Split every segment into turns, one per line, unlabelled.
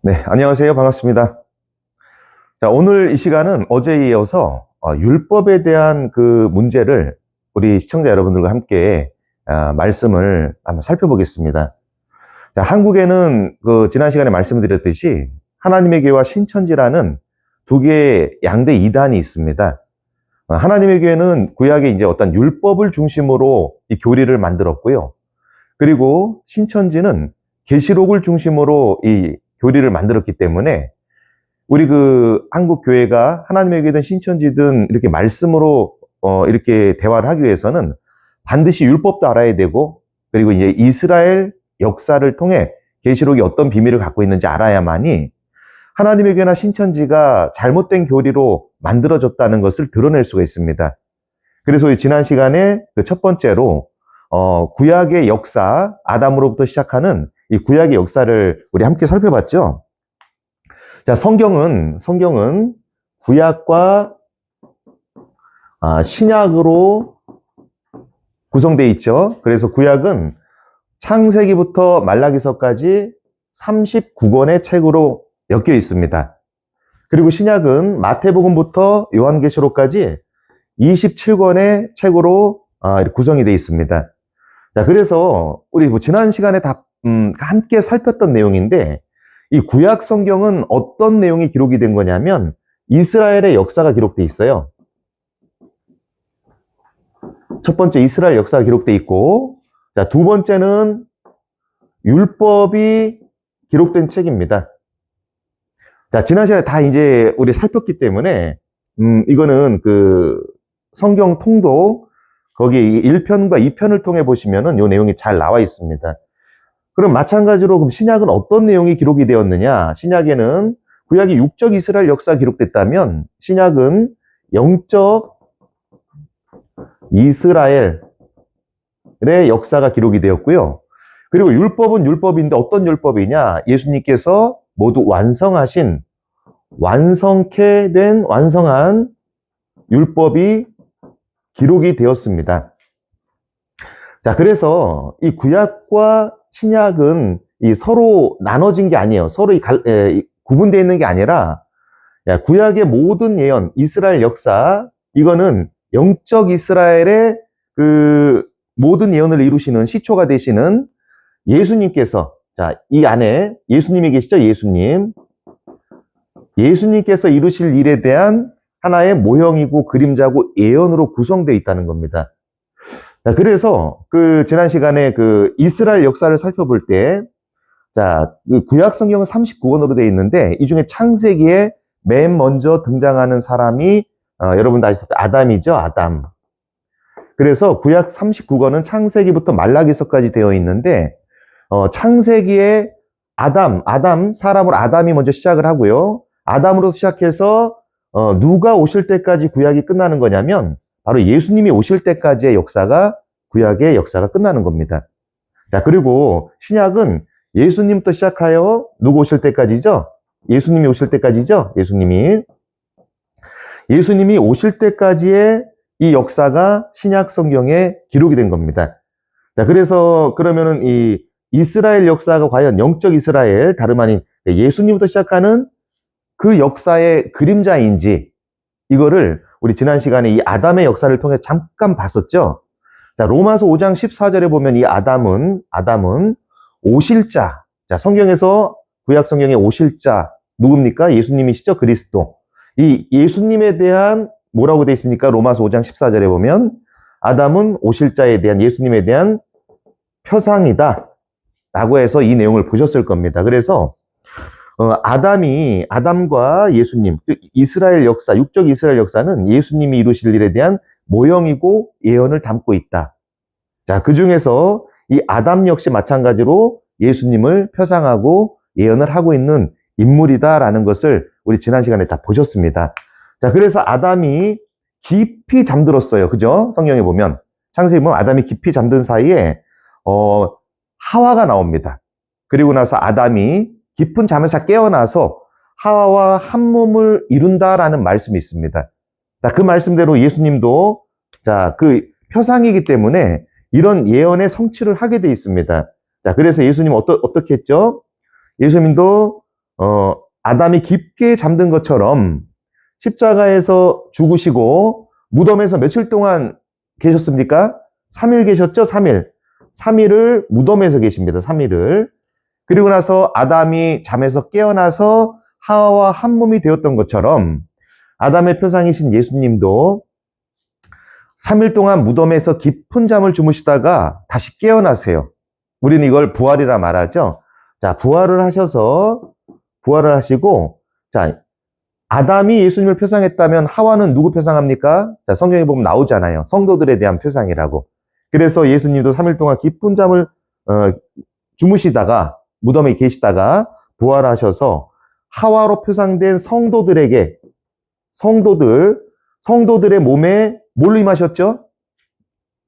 네, 안녕하세요. 반갑습니다. 자, 오늘 이 시간은 어제에 이어서 율법에 대한 그 문제를 우리 시청자 여러분들과 함께 말씀을 한번 살펴보겠습니다. 자, 한국에는 지난 시간에 말씀드렸듯이 하나님의 교회와 신천지라는 두 개의 양대 이단이 있습니다. 하나님의 교회는 구약의 이제 어떤 율법을 중심으로 이 교리를 만들었고요. 그리고 신천지는 계시록을 중심으로 이 교리를 만들었기 때문에 우리 한국 교회가 하나님의 교회든 신천지든 이렇게 말씀으로 이렇게 대화를 하기 위해서는 반드시 율법도 알아야 되고, 그리고 이제 이스라엘 역사를 통해 계시록이 어떤 비밀을 갖고 있는지 알아야만이 하나님의 교회나 신천지가 잘못된 교리로 만들어졌다는 것을 드러낼 수가 있습니다. 그래서 지난 시간에 그 첫 번째로 구약의 역사, 아담으로부터 시작하는 이 구약의 역사를 우리 함께 살펴봤죠. 자, 성경은 구약과 신약으로 구성되어 있죠. 그래서 구약은 창세기부터 말라기서까지 39권의 책으로 엮여 있습니다. 그리고 신약은 마태복음부터 요한계시록까지 27권의 책으로 구성이 되어 있습니다. 자, 그래서 우리 지난 시간에 다 함께 살폈던 내용인데, 이 구약 성경은 어떤 내용이 기록이 된 거냐면 이스라엘의 역사가 기록돼 있어요. 첫 번째 이스라엘 역사가 기록돼 있고, 자, 두 번째는 율법이 기록된 책입니다. 자, 지난 시간에 다 이제 우리 살폈기 때문에 이거는 성경 통독 거기 1편과 2편을 통해 보시면은 이 내용이 잘 나와 있습니다. 그럼 마찬가지로 그럼 신약은 어떤 내용이 기록이 되었느냐? 신약에는 구약이 육적 이스라엘 역사가 기록됐다면 신약은 영적 이스라엘의 역사가 기록이 되었고요. 그리고 율법은 율법인데 어떤 율법이냐? 예수님께서 모두 완성하신, 완성케 된 완성한 율법이 기록이 되었습니다. 자, 그래서 이 구약과 신약은 이 서로 나눠진 게 아니에요. 서로 구분되어 있는 게 아니라, 구약의 모든 예언, 이스라엘 역사, 이거는 영적 이스라엘의 모든 예언을 이루시는 시초가 되시는 예수님께서, 자, 이 안에 예수님이 계시죠? 예수님께서 이루실 일에 대한 하나의 모형이고 그림자고 예언으로 구성되어 있다는 겁니다. 자, 그래서 지난 시간에 이스라엘 역사를 살펴볼 때, 자, 구약 성경은 39권으로 되어 있는데 이 중에 창세기에 맨 먼저 등장하는 사람이 여러분 다 아시죠? 아담이죠, 아담. 그래서 구약 39권은 창세기부터 말라기서까지 되어 있는데 창세기에 사람으로 아담이 먼저 시작을 하고요. 아담으로 시작해서 누가 오실 때까지 구약이 끝나는 거냐면 바로 예수님이 오실 때까지의 역사가, 구약의 역사가 끝나는 겁니다. 자, 그리고 신약은 예수님부터 시작하여 누구 오실 때까지죠? 예수님이 오실 때까지죠? 예수님이 오실 때까지의 이 역사가 신약 성경에 기록이 된 겁니다. 자, 그래서 그러면은 이 이스라엘 역사가 과연 영적 이스라엘, 다름 아닌 예수님부터 시작하는 그 역사의 그림자인지, 이거를 우리 지난 시간에 이 아담의 역사를 통해 잠깐 봤었죠. 자, 로마서 5장 14절에 보면 이 아담은 오실 자. 자, 성경에서 구약 성경의 오실 자 누굽니까? 예수님이시죠? 그리스도. 이 예수님에 대한 뭐라고 되어 있습니까? 로마서 5장 14절에 보면 아담은 오실 자에 대한, 예수님에 대한 표상이다 라고 해서 이 내용을 보셨을 겁니다. 그래서 아담과 예수님, 이스라엘 역사, 육적 이스라엘 역사는 예수님이 이루실 일에 대한 모형이고 예언을 담고 있다. 자, 그 중에서 이 아담 역시 마찬가지로 예수님을 표상하고 예언을 하고 있는 인물이다라는 것을 우리 지난 시간에 다 보셨습니다. 자, 그래서 아담이 깊이 잠들었어요. 그죠? 성경에 보면, 창세기 보면 아담이 깊이 잠든 사이에 하와가 나옵니다. 그리고 나서 아담이 깊은 잠에서 깨어나서 하와와 한 몸을 이룬다라는 말씀이 있습니다. 자, 그 말씀대로 예수님도 표상이기 때문에 이런 예언의 성취를 하게 돼 있습니다. 자, 그래서 예수님 어떻게 했죠? 예수님도 아담이 깊게 잠든 것처럼 십자가에서 죽으시고 무덤에서 며칠 동안 계셨습니까? 3일 계셨죠? 3일. 3일을 무덤에서 계십니다. 3일을. 그리고 나서 아담이 잠에서 깨어나서 하와와 한 몸이 되었던 것처럼 아담의 표상이신 예수님도 3일 동안 무덤에서 깊은 잠을 주무시다가 다시 깨어나세요. 우리는 이걸 부활이라 말하죠. 자, 부활을 하시고, 자, 아담이 예수님을 표상했다면 하와는 누구 표상합니까? 자, 성경에 보면 나오잖아요. 성도들에 대한 표상이라고. 그래서 예수님도 3일 동안 깊은 잠을 주무시다가 무덤에 계시다가 부활하셔서 하와로 표상된 성도들의 몸에 뭘로 임하셨죠?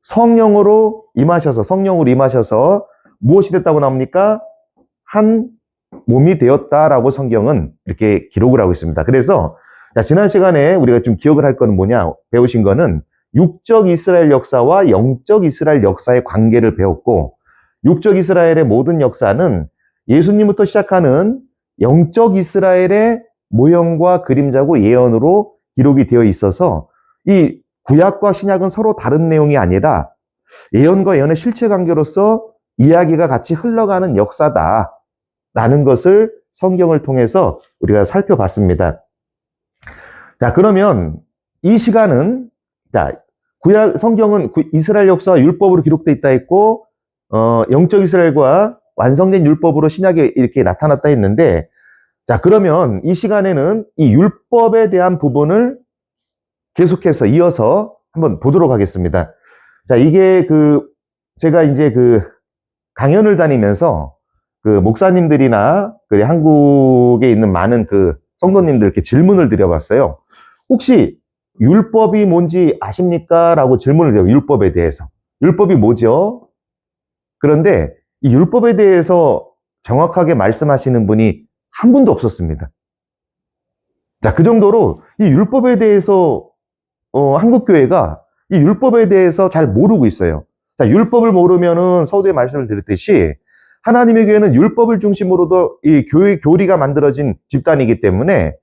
성령으로 임하셔서 무엇이 됐다고 나옵니까? 한 몸이 되었다라고 성경은 이렇게 기록을 하고 있습니다. 그래서 지난 시간에 우리가 좀 기억을 할 거는 뭐냐, 배우신 거는 육적 이스라엘 역사와 영적 이스라엘 역사의 관계를 배웠고, 육적 이스라엘의 모든 역사는 예수님부터 시작하는 영적 이스라엘의 모형과 그림자고 예언으로 기록이 되어 있어서 이 구약과 신약은 서로 다른 내용이 아니라 예언과 예언의 실체 관계로서 이야기가 같이 흘러가는 역사다라는 것을 성경을 통해서 우리가 살펴봤습니다. 자, 그러면 이 시간은, 자, 성경은 이스라엘 역사와 율법으로 기록되어 있다 했고, 영적 이스라엘과 완성된 율법으로 신약에 이렇게 나타났다 했는데, 자, 그러면 이 시간에는 이 율법에 대한 부분을 계속해서 이어서 한번 보도록 하겠습니다. 자, 이게 제가 이제 강연을 다니면서 목사님들이나 한국에 있는 많은 성도님들께 질문을 드려봤어요. 혹시 율법이 뭔지 아십니까? 라고 질문을 드려요. 율법에 대해서. 율법이 뭐죠? 그런데 이 율법에 대해서 정확하게 말씀하시는 분이 한 분도 없었습니다. 자, 그 정도로 이 율법에 대해서 한국교회가 이 율법에 대해서 잘 모르고 있어요. 자, 율법을 모르면은 서두에 말씀을 드렸듯이 하나님의 교회는 율법을 중심으로도 이 교리가 만들어진 집단이기 때문에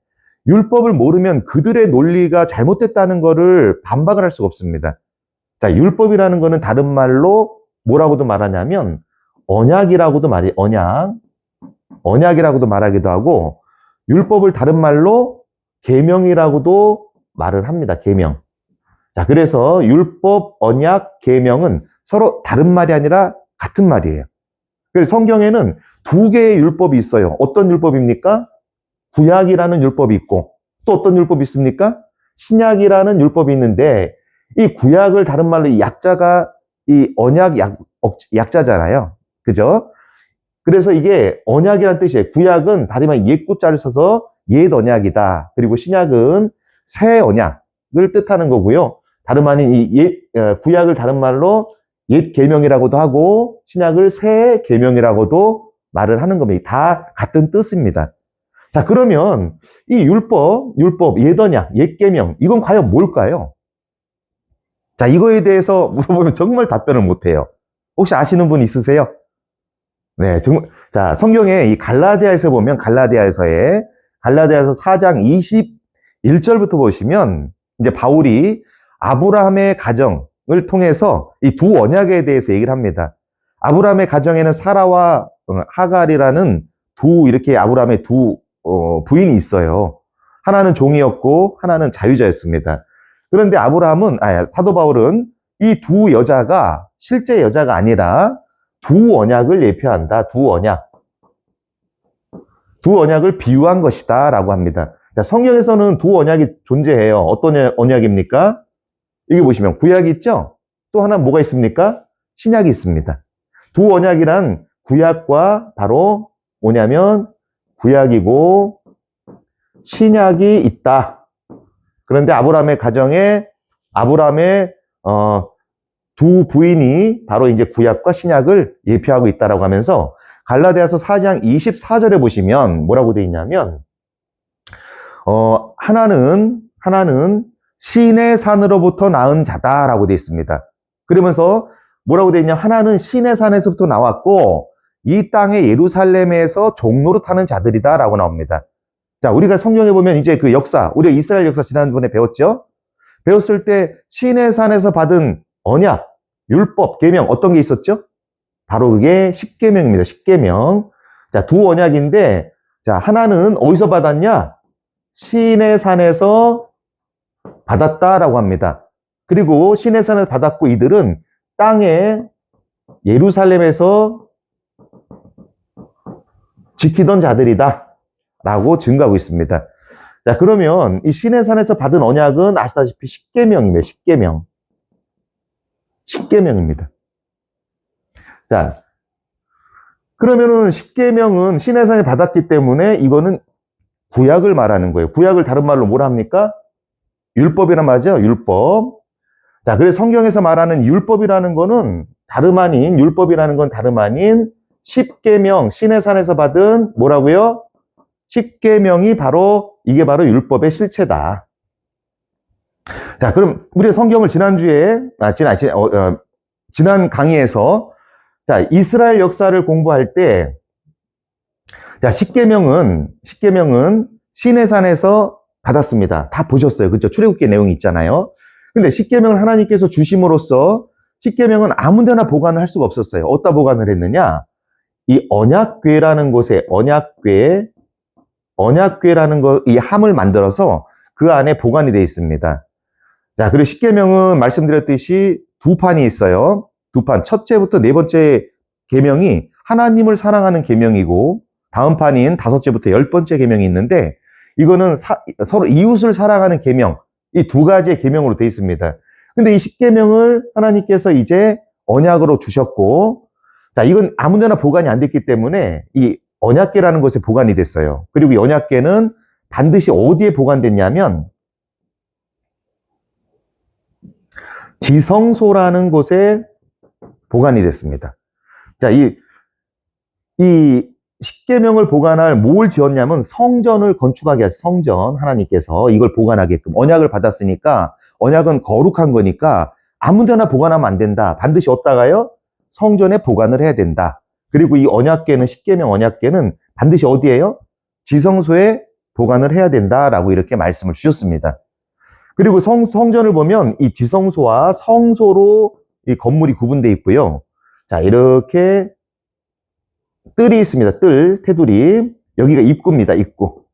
율법을 모르면 그들의 논리가 잘못됐다는 것을 반박을 할 수가 없습니다. 자, 율법이라는 거는 다른 말로 뭐라고도 말하냐면 언약이라고도 언약이라고도 말하기도 하고, 율법을 다른 말로 계명이라고도 말을 합니다. 계명. 자, 그래서 율법, 언약, 계명은 서로 다른 말이 아니라 같은 말이에요. 그래서 성경에는 두 개의 율법이 있어요. 어떤 율법입니까? 구약이라는 율법이 있고, 또 어떤 율법이 있습니까? 신약이라는 율법이 있는데, 이 구약을 다른 말로 이 약자가 이 언약 약자잖아요. 그죠? 그래서 이게 언약이라는 뜻이에요. 구약은 다른 말 옛구자를 써서 옛 언약이다. 그리고 신약은 새 언약을 뜻하는 거고요. 다름 아닌 구약을 다른 말로 옛 계명이라고도 하고 신약을 새 계명이라고도 말을 하는 겁니다. 다 같은 뜻입니다. 자, 그러면 이 율법, 옛 언약, 옛 계명, 이건 과연 뭘까요? 자, 이거에 대해서 물어보면 정말 답변을 못해요. 혹시 아시는 분 있으세요? 네, 정말. 자, 성경에 이 갈라디아에서 보면 갈라디아에서 4장 21절부터 보시면 이제 바울이 아브라함의 가정을 통해서 이 두 언약에 대해서 얘기를 합니다. 아브라함의 가정에는 사라와 하갈이라는 이렇게 아브라함의 두 부인이 있어요. 하나는 종이었고 하나는 자유자였습니다. 그런데 사도 바울은 이 두 여자가 실제 여자가 아니라 두 언약을 예표한다. 두 언약을 비유한 것이다 라고 합니다. 자, 성경에서는 두 언약이 존재해요. 어떤 언약입니까? 여기 보시면 구약이 있죠? 또 하나 뭐가 있습니까? 신약이 있습니다. 두 언약이란 구약과 바로 뭐냐면 구약이고 신약이 있다. 그런데 아브라함의 가정에 아브라함의 두 부인이 바로 이제 구약과 신약을 예표하고 있다라고 하면서 갈라디아서 4장 24절에 보시면 뭐라고 되어 있냐면 하나는 신의 산으로부터 낳은 자다라고 되어 있습니다. 그러면서 뭐라고 되어 있냐? 하나는 신의 산에서부터 나왔고 이 땅의 예루살렘에서 종로로 타는 자들이다 라고 나옵니다. 자, 우리가 성경에 보면 이제 그 역사, 우리가 이스라엘 역사 지난번에 배웠죠? 배웠을 때 시내산에서 받은 언약, 율법, 계명 어떤 게 있었죠? 바로 그게 십계명입니다. 십계명. 자, 두 언약인데, 자, 하나는 어디서 받았냐? 시내산에서 받았다라고 합니다. 그리고 시내산을 받았고 이들은 땅에 예루살렘에서 지키던 자들이다 라고 증거하고 있습니다. 자, 그러면 이 시내산에서 받은 언약은 아시다시피 십계명입니다. 십계명. 십계명입니다. 자, 그러면은 십계명은 시내산에 받았기 때문에 이거는 구약을 말하는 거예요. 구약을 다른 말로 뭐라 합니까? 율법이란 말이죠. 율법. 자, 그래서 성경에서 말하는 율법이라는 거는 율법이라는 건 다름 아닌 십계명, 시내산에서 받은 뭐라고요? 십계명이 이게 바로 율법의 실체다. 자, 그럼 우리 성경을 지난 강의에서 자, 이스라엘 역사를 공부할 때 자, 십계명은 시내산에서 받았습니다. 다 보셨어요. 그렇죠? 출애굽기 내용이 있잖아요. 근데 십계명을 하나님께서 주심으로써 십계명은 아무 데나 보관을 할 수가 없었어요. 어디다 보관을 했느냐? 이 언약궤라는 곳에 언약궤라는 이 함을 만들어서 그 안에 보관이 되어 있습니다. 자, 그리고 십계명은 말씀드렸듯이 두 판이 있어요. 두 판. 첫째부터 네 번째 계명이 하나님을 사랑하는 계명이고 다음 판인 5째부터 10번째 계명이 있는데 이거는 서로 이웃을 사랑하는 계명, 이 두 가지의 계명으로 되어 있습니다. 근데 이 십계명을 하나님께서 이제 언약으로 주셨고, 자, 이건 아무 데나 보관이 안 됐기 때문에 이 언약궤라는 곳에 보관이 됐어요. 그리고 이 언약궤는 반드시 어디에 보관됐냐면 지성소라는 곳에 보관이 됐습니다. 자, 이 십계명을 보관할 뭘 지었냐면 성전을 건축하게 하셨어요. 성전, 하나님께서 이걸 보관하게끔. 언약을 받았으니까 언약은 거룩한 거니까 아무 데나 보관하면 안 된다. 반드시 어디다가요? 성전에 보관을 해야 된다. 그리고 이 언약궤는, 십계명 언약궤는 반드시 어디에요? 지성소에 보관을 해야 된다라고 이렇게 말씀을 주셨습니다. 그리고 성전을 보면 이 지성소와 성소로 이 건물이 구분되어 있고요. 자, 이렇게 뜰이 있습니다. 테두리. 여기가 입구입니다. 입구.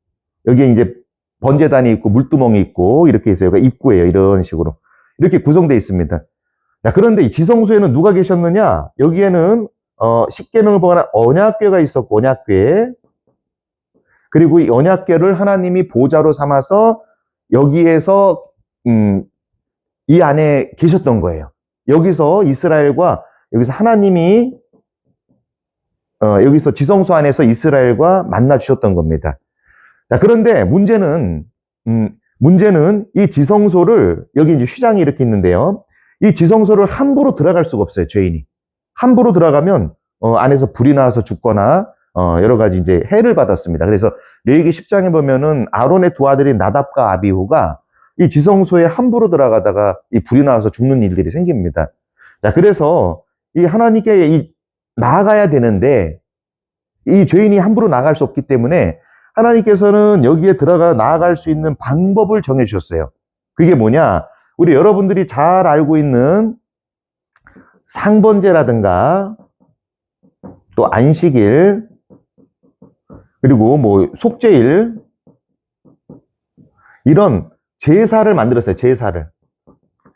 여기에 이제 번제단이 있고 물두멍이 있고 이렇게 있어요. 여기가 입구예요. 이런 식으로. 이렇게 구성되어 있습니다. 자, 그런데 이 지성소에는 누가 계셨느냐? 여기에는 십계명을 보관한 언약궤가 있었고 언약궤. 그리고 이 언약궤를 하나님이 보좌로 삼아서 여기에서 이 안에 계셨던 거예요. 여기서 하나님이 여기서 지성소 안에서 이스라엘과 만나 주셨던 겁니다. 자, 그런데 문제는 이 지성소를 여기 이제 휘장이 이렇게 있는데요. 이 지성소를 함부로 들어갈 수가 없어요, 죄인이. 함부로 들어가면 안에서 불이 나와서 죽거나 여러 가지 이제 해를 받았습니다. 그래서 레위기 10장에 보면은 아론의 두 아들이 나답과 아비후가 이 지성소에 함부로 들어가다가 이 불이 나와서 죽는 일들이 생깁니다. 자, 그래서 이 하나님께 나아가야 되는데 이 죄인이 함부로 나갈 수 없기 때문에 하나님께서는 여기에 나아갈 수 있는 방법을 정해 주셨어요. 그게 뭐냐? 우리 여러분들이 잘 알고 있는 상번제라든가 또 안식일 그리고 뭐 속죄일 이런 제사를 만들었어요.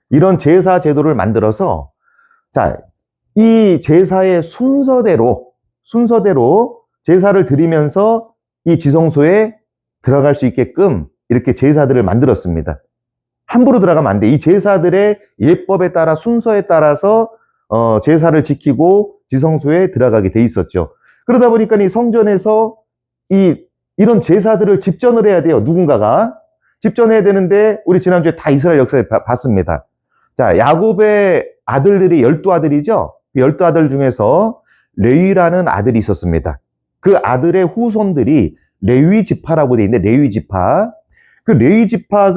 이런 제사 제도를 만들어서 자, 이 제사의 순서대로 제사를 드리면서 이 지성소에 들어갈 수 있게끔 이렇게 제사들을 만들었습니다. 함부로 들어가면 안 돼. 이 제사들의 예법에 따라 순서에 따라서 제사를 지키고 지성소에 들어가게 돼 있었죠. 그러다 보니까 이 성전에서 이런 제사들을 집전을 해야 돼요. 누군가가 집전해야 되는데 우리 지난주에 다 이스라엘 역사에 봤습니다. 자, 야곱의 아들들이 12아들이죠. 그 12아들 중에서 레위라는 아들이 있었습니다. 그 아들의 후손들이 레위 지파라고 돼 있는데 레위 지파. 그 레위 지파를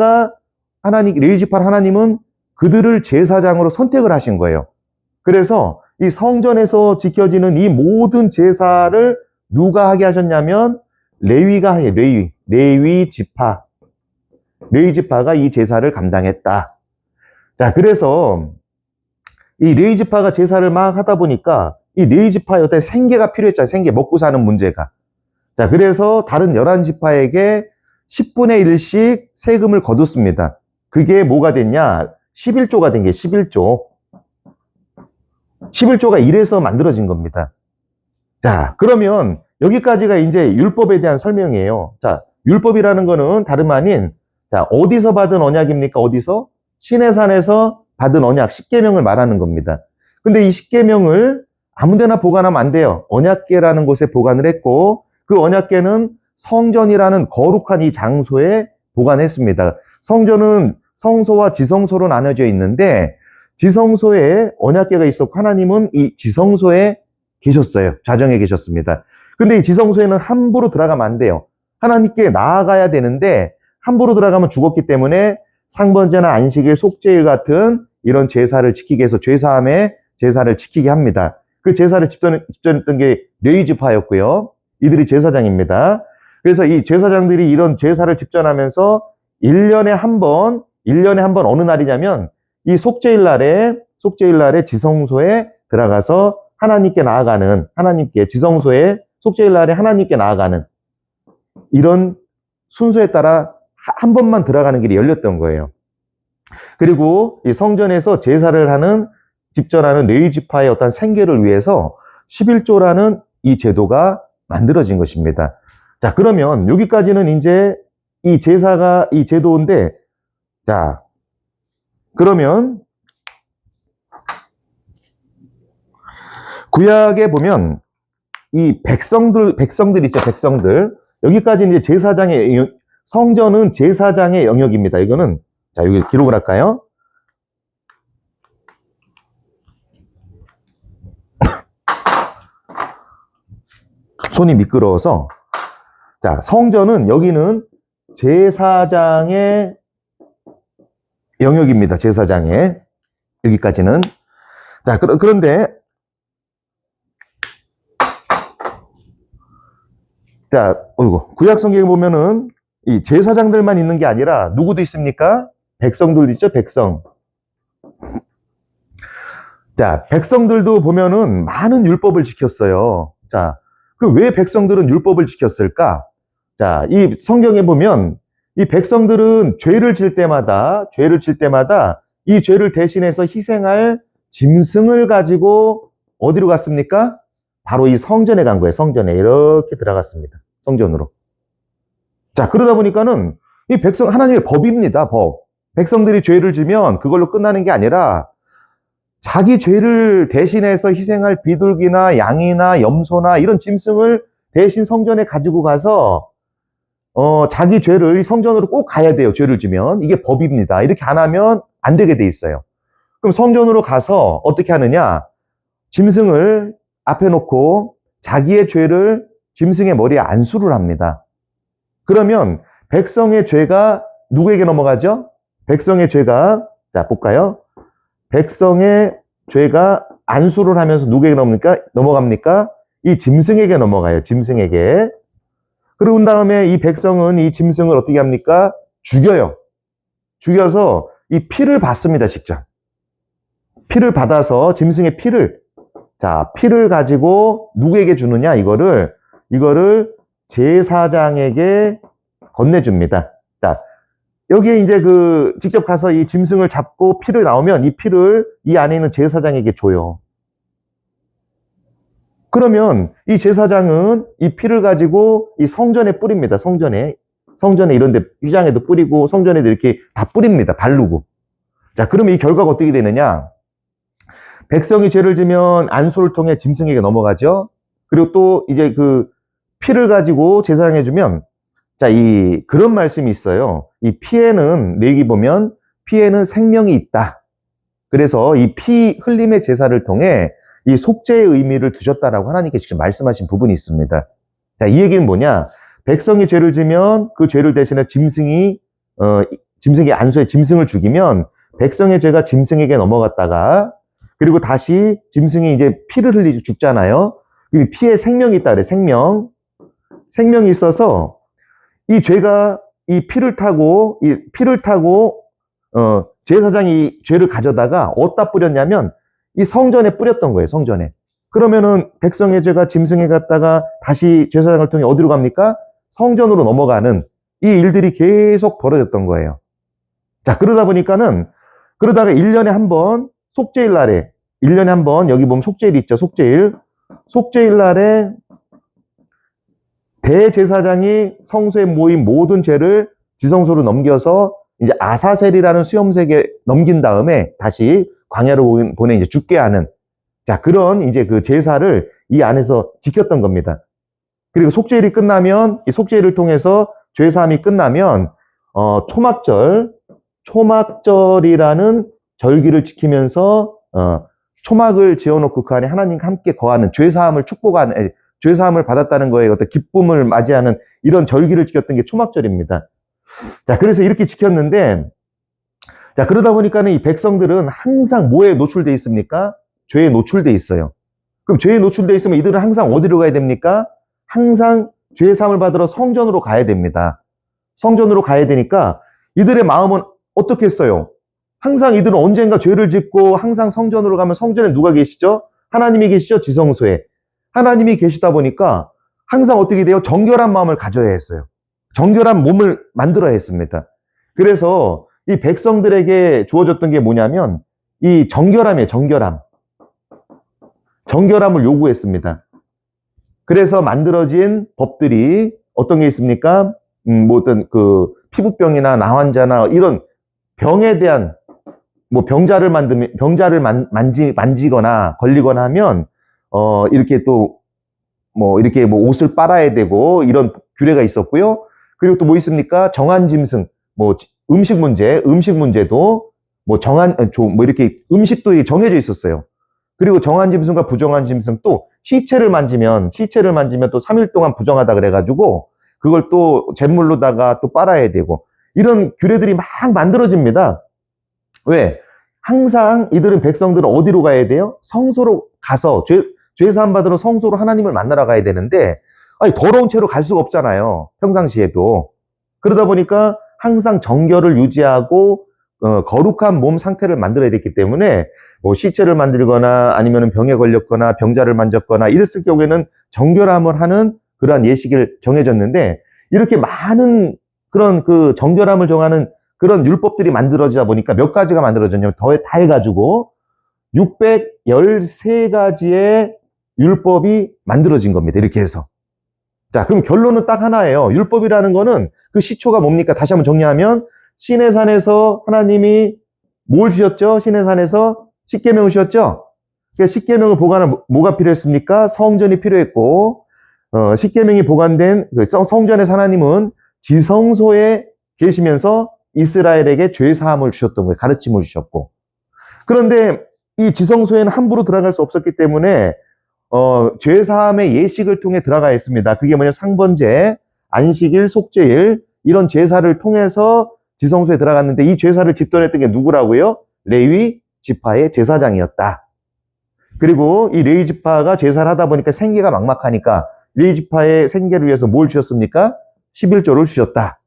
하나님은 그들을 제사장으로 선택을 하신 거예요. 그래서 이 성전에서 지켜지는 이 모든 제사를 누가 하게 하셨냐면 레위가 해. 레위 지파가 이 제사를 감당했다. 자, 그래서 이 레위 지파가 제사를 막 하다 보니까 이 레위 지파의 어떤 생계가 필요했잖아요. 생계, 먹고 사는 문제가. 자, 그래서 다른 11지파에게 10분의 1씩 세금을 거뒀습니다. 그게 뭐가 됐냐? 11조가 된 게 11조. 11조가 이래서 만들어진 겁니다. 자, 그러면 여기까지가 이제 율법에 대한 설명이에요. 자, 율법이라는 거는 다름 아닌, 자, 어디서 받은 언약입니까? 어디서? 시내산에서 받은 언약, 십계명을 말하는 겁니다. 근데 이 십계명을 아무 데나 보관하면 안 돼요. 언약궤라는 곳에 보관을 했고, 그 언약궤는 성전이라는 거룩한 이 장소에 보관했습니다. 성전은 성소와 지성소로 나눠져 있는데, 지성소에 언약궤가 있었고, 하나님은 이 지성소에 계셨어요. 좌정에 계셨습니다. 근데 이 지성소에는 함부로 들어가면 안 돼요. 하나님께 나아가야 되는데, 함부로 들어가면 죽었기 때문에 상번제나 안식일, 속죄일 같은 이런 제사를 지키기 위해서 죄사함의 제사를 지키게 합니다. 그 제사를 집전했던 게 레위 지파였고요. 이들이 제사장입니다. 그래서 이 제사장들이 이런 제사를 집전하면서 1년에 한 번 어느 날이냐면 이 속죄일 날에 지성소에 들어가서 하나님께 나아가는, 지성소에 속죄일 날에 하나님께 나아가는 이런 순서에 따라 한 번만 들어가는 길이 열렸던 거예요. 그리고 이 성전에서 제사를 하는, 집전하는 레위 지파의 어떤 생계를 위해서 11조라는 이 제도가 만들어진 것입니다. 자, 그러면 여기까지는 이제 이 제사가 이 제도인데, 자, 그러면 구약에 보면 이 백성들 있죠, 백성들. 여기까지는 이제 제사장의, 성전은 제사장의 영역입니다. 이거는, 자, 여기 기록을 할까요? 손이 미끄러워서. 자, 성전은 여기는 제사장의 영역입니다. 제사장의. 여기까지는. 자, 그런데, 자, 구약 성경에 보면은 이 제사장들만 있는 게 아니라 누구도 있습니까? 백성들 있죠, 백성. 자, 백성들도 보면은 많은 율법을 지켰어요. 자, 그 왜 백성들은 율법을 지켰을까? 자, 이 성경에 보면 이 백성들은 죄를 질 때마다 이 죄를 대신해서 희생할 짐승을 가지고 어디로 갔습니까? 바로 이 성전에 간 거예요. 성전에 이렇게 들어갔습니다. 성전으로. 자, 그러다 보니까는 이 하나님의 법입니다. 법. 백성들이 죄를 지면 그걸로 끝나는 게 아니라 자기 죄를 대신해서 희생할 비둘기나 양이나 염소나 이런 짐승을 대신 성전에 가지고 가서 자기 죄를 성전으로 꼭 가야 돼요. 죄를 지면. 이게 법입니다. 이렇게 안 하면 안 되게 돼 있어요. 그럼 성전으로 가서 어떻게 하느냐? 짐승을 앞에 놓고 자기의 죄를 짐승의 머리에 안수를 합니다. 그러면 백성의 죄가 누구에게 넘어가죠? 백성의 죄가, 자, 볼까요? 백성의 죄가 안수를 하면서 누구에게 넘어갑니까? 이 짐승에게 넘어가요. 짐승에게. 그러고 다음에 이 백성은 이 짐승을 어떻게 합니까? 죽여요. 죽여서 이 피를 받습니다, 직접. 피를 받아서 짐승의 피를, 자, 피를 가지고 누구에게 주느냐? 이거를 제사장에게 건네줍니다. 자, 여기에 이제 직접 가서 이 짐승을 잡고 피를 나오면 이 피를 이 안에 있는 제사장에게 줘요. 그러면 이 제사장은 이 피를 가지고 이 성전에 뿌립니다. 성전에 이런데 휘장에도 뿌리고 성전에도 이렇게 다 뿌립니다. 바르고. 자, 그러면 이 결과가 어떻게 되느냐? 백성이 죄를 지면 안수를 통해 짐승에게 넘어가죠. 그리고 또 이제 피를 가지고 제사장에 주면, 자, 그런 말씀이 있어요. 이 피에는, 레위기 보면 피에는 생명이 있다. 그래서 이 피 흘림의 제사를 통해 이 속죄의 의미를 두셨다라고 하나님께 직접 말씀하신 부분이 있습니다. 자, 이 얘기는 뭐냐? 백성이 죄를 지면 그 죄를 대신해 짐승이 안수해 짐승을 죽이면 백성의 죄가 짐승에게 넘어갔다가, 그리고 다시 짐승이 이제 피를 흘리고 죽잖아요. 이 피에 생명이 있다 그래. 생명이 있어서 이 죄가 이 피를 타고 제사장이 이 죄를 가져다가 어디다 뿌렸냐면 이 성전에 뿌렸던 거예요. 성전에. 그러면은 백성의 죄가 짐승에 갔다가 다시 제사장을 통해 어디로 갑니까? 성전으로 넘어가는 이 일들이 계속 벌어졌던 거예요. 자, 그러다가 1년에 한 번 속죄일 날에 1년에 한 번 여기 보면 속죄일 있죠. 속죄일 날에 대제사장이 성소에 모인 모든 죄를 지성소로 넘겨서 이제 아사셀이라는 수염색에 넘긴 다음에 다시 광야로 보내 이제 죽게 하는, 자, 그런 이제 그 제사를 이 안에서 지켰던 겁니다. 그리고 속죄일이 끝나면 이 속죄일을 통해서 죄사함이 끝나면 초막절이라는 절기를 지키면서 초막을 지어놓고 그 안에 하나님과 함께 거하는 죄사함을 축복하는, 죄사함을 받았다는 거에 어떤 기쁨을 맞이하는 이런 절기를 지켰던 게 초막절입니다. 자, 그래서 이렇게 지켰는데, 자, 그러다 보니까는 이 백성들은 항상 뭐에 노출돼 있습니까? 죄에 노출돼 있어요. 그럼 죄에 노출돼 있으면 이들은 항상 어디로 가야 됩니까? 항상 죄사함을 받으러 성전으로 가야 됩니다. 성전으로 가야 되니까 이들의 마음은 어떻게 했어요? 항상 이들은 언젠가 죄를 짓고 항상 성전으로 가면 성전에 누가 계시죠? 하나님이 계시죠? 지성소에. 하나님이 계시다 보니까 항상 어떻게 돼요? 정결한 마음을 가져야 했어요. 정결한 몸을 만들어야 했습니다. 그래서 이 백성들에게 주어졌던 게 뭐냐면 이 정결함이에요. 정결함을 요구했습니다. 그래서 만들어진 법들이 어떤 게 있습니까? 뭐 어떤 그 피부병이나 나환자나 이런 병에 대한 뭐 병자를 만지거나 걸리거나 하면 이렇게 또 뭐 이렇게 뭐 옷을 빨아야 되고 이런 규례가 있었고요. 그리고 또 뭐 있습니까? 정한 짐승, 뭐 음식 문제도 뭐 이렇게 음식도 정해져 있었어요. 그리고 정한 짐승과 부정한 짐승, 또 시체를 만지면 또 3일 동안 부정하다 그래가지고 그걸 또 잿물로다가 또 빨아야 되고 이런 규례들이 막 만들어집니다. 왜? 항상 이들은 백성들은 어디로 가야 돼요? 성소로 가서 죄사함 받으러 성소로 하나님을 만나러 가야 되는데, 아니, 더러운 채로 갈 수가 없잖아요. 평상시에도. 그러다 보니까 항상 정결을 유지하고 거룩한 몸 상태를 만들어야 됐기 때문에 뭐 시체를 만들거나 아니면 병에 걸렸거나 병자를 만졌거나 이랬을 경우에는 정결함을 하는 그러한 예식을 정해졌는데, 이렇게 많은 그런 그 정결함을 정하는 그런 율법들이 만들어지다 보니까 몇 가지가 만들어졌냐면 다 해가지고 613가지의 율법이 만들어진 겁니다. 이렇게 해서. 자, 그럼 결론은 딱 하나예요. 율법이라는 거는 그 시초가 뭡니까? 다시 한번 정리하면 시내산에서 하나님이 뭘 주셨죠? 시내산에서 십계명을 주셨죠? 그러니까 십계명을 보관할 뭐가 필요했습니까? 성전이 필요했고, 십계명이 보관된 성전에서 하나님은 지성소에 계시면서 이스라엘에게 죄사함을 주셨던 거예요. 가르침을 주셨고. 그런데 이 지성소에는 함부로 들어갈 수 없었기 때문에 죄사함의 예식을 통해 들어가야 했습니다. 그게 뭐냐면 상번제, 안식일, 속죄일 이런 제사를 통해서 지성소에 들어갔는데, 이 제사를 집도했던 게 누구라고요? 레위 지파의 제사장이었다. 그리고 이 레위 지파가 제사를 하다 보니까 생계가 막막하니까 레위 지파의 생계를 위해서 뭘 주셨습니까? 11조를 주셨다.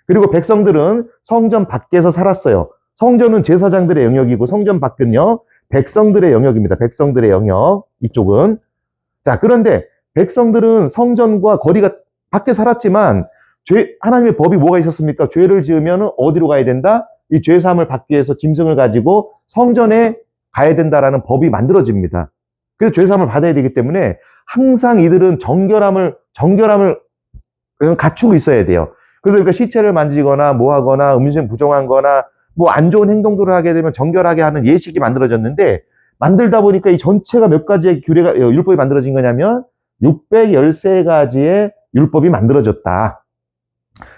그리고 백성들은 성전 밖에서 살았어요. 성전은 제사장들의 영역이고 성전 밖은요 백성들의 영역입니다. 백성들의 영역, 이쪽은. 자, 그런데 백성들은 성전과 거리가 밖에 살았지만 하나님의 법이 뭐가 있었습니까? 죄를 지으면 어디로 가야 된다? 이 죄사함을 받기 위해서 짐승을 가지고 성전에 가야 된다라는 법이 만들어집니다. 그래서 죄사함을 받아야 되기 때문에 항상 이들은 정결함을 갖추고 있어야 돼요. 그러니까 시체를 만지거나 뭐 하거나 음식 부정한 거나 뭐 안 좋은 행동들을 하게 되면 정결하게 하는 예식이 만들어졌는데, 만들다 보니까 이 전체가 몇 가지의 율법이 만들어진 거냐면 613가지의 율법이 만들어졌다.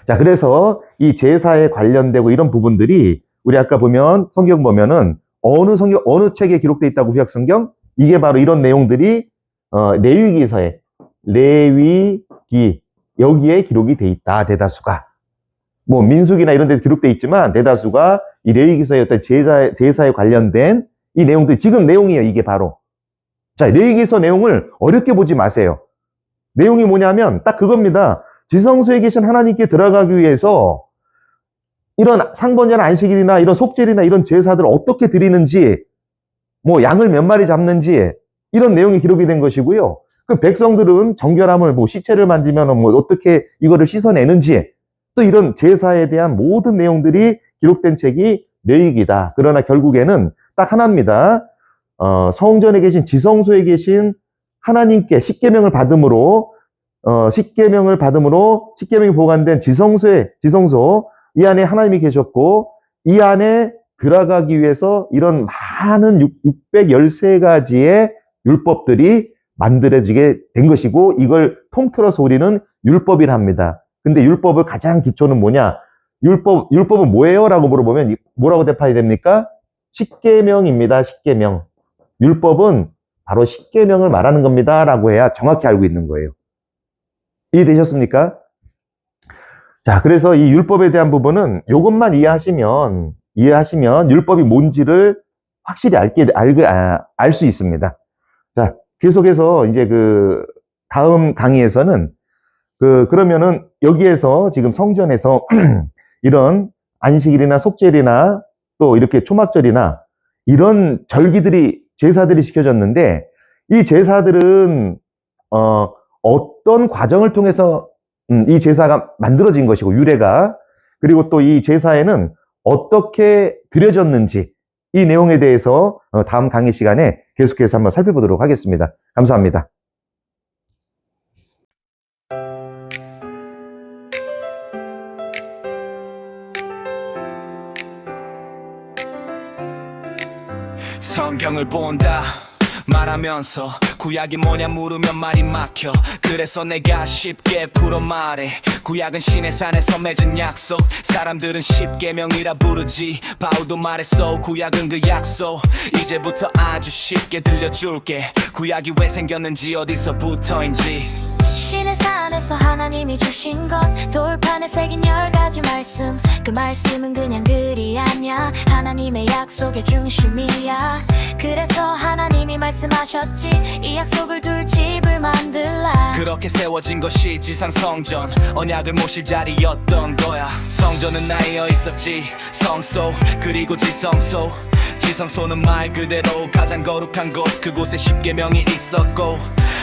자, 그래서 이 제사에 관련되고 이런 부분들이 우리 아까 보면 성경 보면은 어느 책에 기록되어 있다고, 구약 성경? 이게 바로 이런 내용들이 레위기서에, 레위기 여기에 기록이 돼 있다. 대다수가. 뭐 민수기나 이런 데 기록돼 있지만 대다수가 이 레위기서의 어떤 제사에 관련된 이 내용들, 지금 내용이에요, 이게 바로. 자, 레위기서 내용을 어렵게 보지 마세요. 내용이 뭐냐면 딱 그겁니다. 지성소에 계신 하나님께 들어가기 위해서 이런 상번제나 안식일이나 이런 속죄일이나 이런 제사들을 어떻게 드리는지, 뭐 양을 몇 마리 잡는지, 이런 내용이 기록이 된 것이고요. 그 백성들은 정결함을, 뭐 시체를 만지면 뭐 어떻게 이거를 씻어내는지, 또 이런 제사에 대한 모든 내용들이 기록된 책이 레위기다. 그러나 결국에는 딱 하나입니다. 성전에 계신, 지성소에 계신 하나님께 십계명을 받음으로, 십계명이 보관된 지성소, 이 안에 하나님이 계셨고, 이 안에 들어가기 위해서 이런 많은 613가지의 율법들이 만들어지게 된 것이고, 이걸 통틀어서 우리는 율법이라 합니다. 근데 율법의 가장 기초는 뭐냐? 율법은 뭐예요? 라고 물어보면 뭐라고 대답해야 됩니까? 십계명입니다. 십계명. 율법은 바로 십계명을 말하는 겁니다. 라고 해야 정확히 알고 있는 거예요. 이해되셨습니까? 자, 그래서 이 율법에 대한 부분은 이것만 이해하시면 율법이 뭔지를 확실히 알 수 있습니다. 자, 계속해서 이제 그 다음 강의에서는 그러면은 여기에서 지금 성전에서 이런 안식일이나 속죄일이나 또 이렇게 초막절이나 이런 제사들이 시켜졌는데, 이 제사들은 어떤 과정을 통해서 이 제사가 만들어진 것이고, 유래가, 그리고 또 이 제사에는 어떻게 드려졌는지, 이 내용에 대해서 다음 강의 시간에 계속해서 한번 살펴보도록 하겠습니다. 감사합니다.
성경을 본다 말하면서 구약이 뭐냐 물으면 말이 막혀. 그래서 내가 쉽게 풀어 말해. 구약은 신의 산에서 맺은 약속, 사람들은 십계명이라 부르지. 바울도 말했어, 구약은 그 약속. 이제부터 아주 쉽게 들려줄게. 구약이 왜 생겼는지, 어디서부터인지.
신의 산에서 하나님이 주신 것, 돌판에 새긴 10가지 말씀. 그 말씀은 그냥 글이 아니야, 하나님의 약속의 중심이야. 그래서 하나님이 말씀하셨지, 이 약속을 둘 집을 만들라.
그렇게 세워진 것이 지상성전, 언약을 모실 자리였던 거야. 성전은 나이어 있었지, 성소 그리고 지성소. 지성소는 말 그대로 가장 거룩한 곳, 그곳에 십계명이 있었고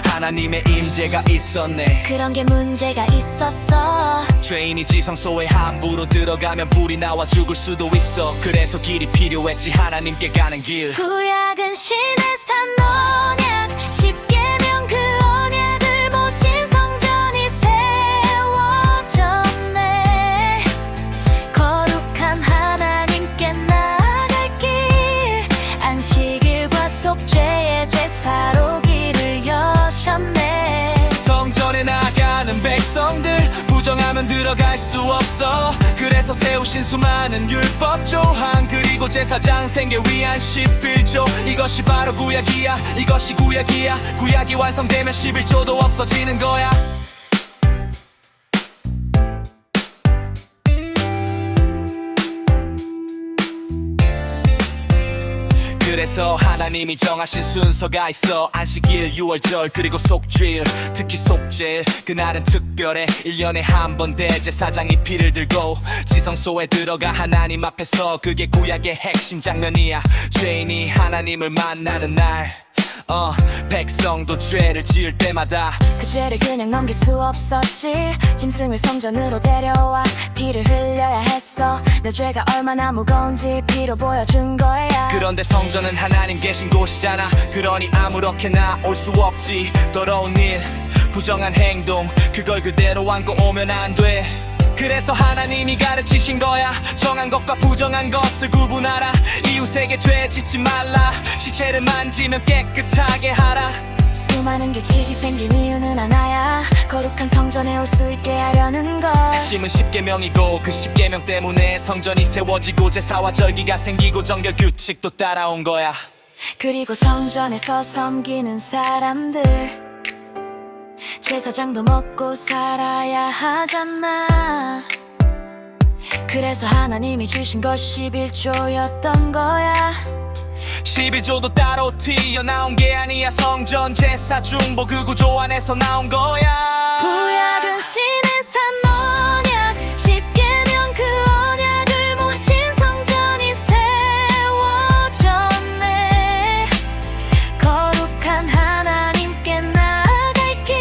하나님의 임재가 있었네.
그런 게 문제가 있었어.
죄인이 지성소에 함부로 들어가면 불이 나와 죽을 수도 있어. 그래서 길이 필요했지, 하나님께 가는 길.
구약은 신의 산 언약, 십계명 그 언약을 모신 성전이 세워졌네. 거룩한 하나님께 나아갈 길, 안식일과 속죄의 제사로 길을 여셨네.
성전에 나가는 백성들, 부정하면 들어갈 수 없어. 그래서 세우신 수많은 율법 조항, 그리고 제사장 생계 위한 11조. 이것이 바로 구약이야, 이것이 구약이야. 구약이 완성되면 11조도 없어지는 거야. 그래서 하나님이 정하신 순서가 있어. 안식일, 유월절, 그리고 속죄일. 특히 속죄일, 그날은 특별해. 1년에 한 번 대제사장이 피를 들고 지성소에 들어가 하나님 앞에서. 그게 구약의 핵심 장면이야. 죄인이 하나님을 만나는 날, 백성도 죄를 지을 때마다
그 죄를 그냥 넘길 수 없었지. 짐승을 성전으로 데려와 피를 흘려야 했어. 내 죄가 얼마나 무거운지 피로 보여준 거야.
그런데 성전은 하나님 계신 곳이잖아. 그러니 아무렇게나 올 수 없지. 더러운 일, 부정한 행동, 그걸 그대로 안고 오면 안 돼. 그래서 하나님이 가르치신 거야. 정한 것과 부정한 것을 구분하라. 이웃에게 죄 짓지 말라. 시체를 만지면 깨끗하게 하라.
수많은 규칙이 생긴 이유는 하나야, 거룩한 성전에 올 수 있게 하려는 것.
핵심은 십계명이고, 그 십계명 때문에 성전이 세워지고 제사와 절기가 생기고 정결 규칙도 따라온 거야.
그리고 성전에서 섬기는 사람들, 제사장도 먹고 살아야 하잖아. 그래서 하나님이 주신 것 11조였던 거야.
11조도 따로 튀어나온 게 아니야. 성전 제사 중보 그 구조 안에서 나온 거야.
구약은 신의 산 언약, 십계명 그 언약을 모신 성전이 세워졌네. 거룩한 하나님께 나아갈 길,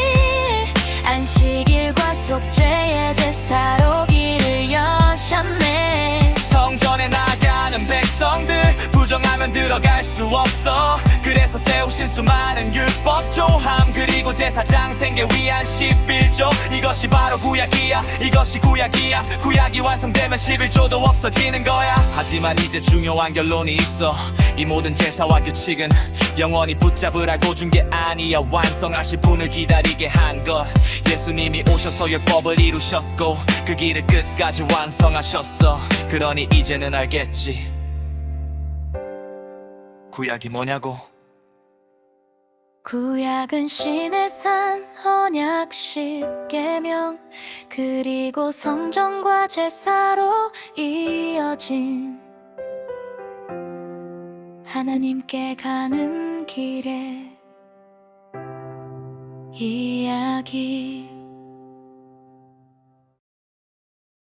안식일과 속죄의 제사로 길을 여셨네.
성전에 나가는 백성들 부정하면 들어갈 수 없어. 그래서 세우신 수많은 율법 조항 그리고 제사장 생계 위한 11조. 이것이 바로 구약이야. 이것이 구약이야. 구약이 완성되면 11조도 없어지는 거야. 하지만 이제 중요한 결론이 있어. 이 모든 제사와 규칙은 영원히 붙잡을 알고 준 게 아니야. 완성하실 분을 기다리게 한 것. 예수님이 오셔서 율법을 이루셨고 그 길을 끝까지 완성하셨어. 그러니 이제는 알겠지. 구약이 뭐냐고.
구약은 신의 산 언약 십계명 그리고 성전과 제사로 이어진 하나님께 가는 길의 이야기.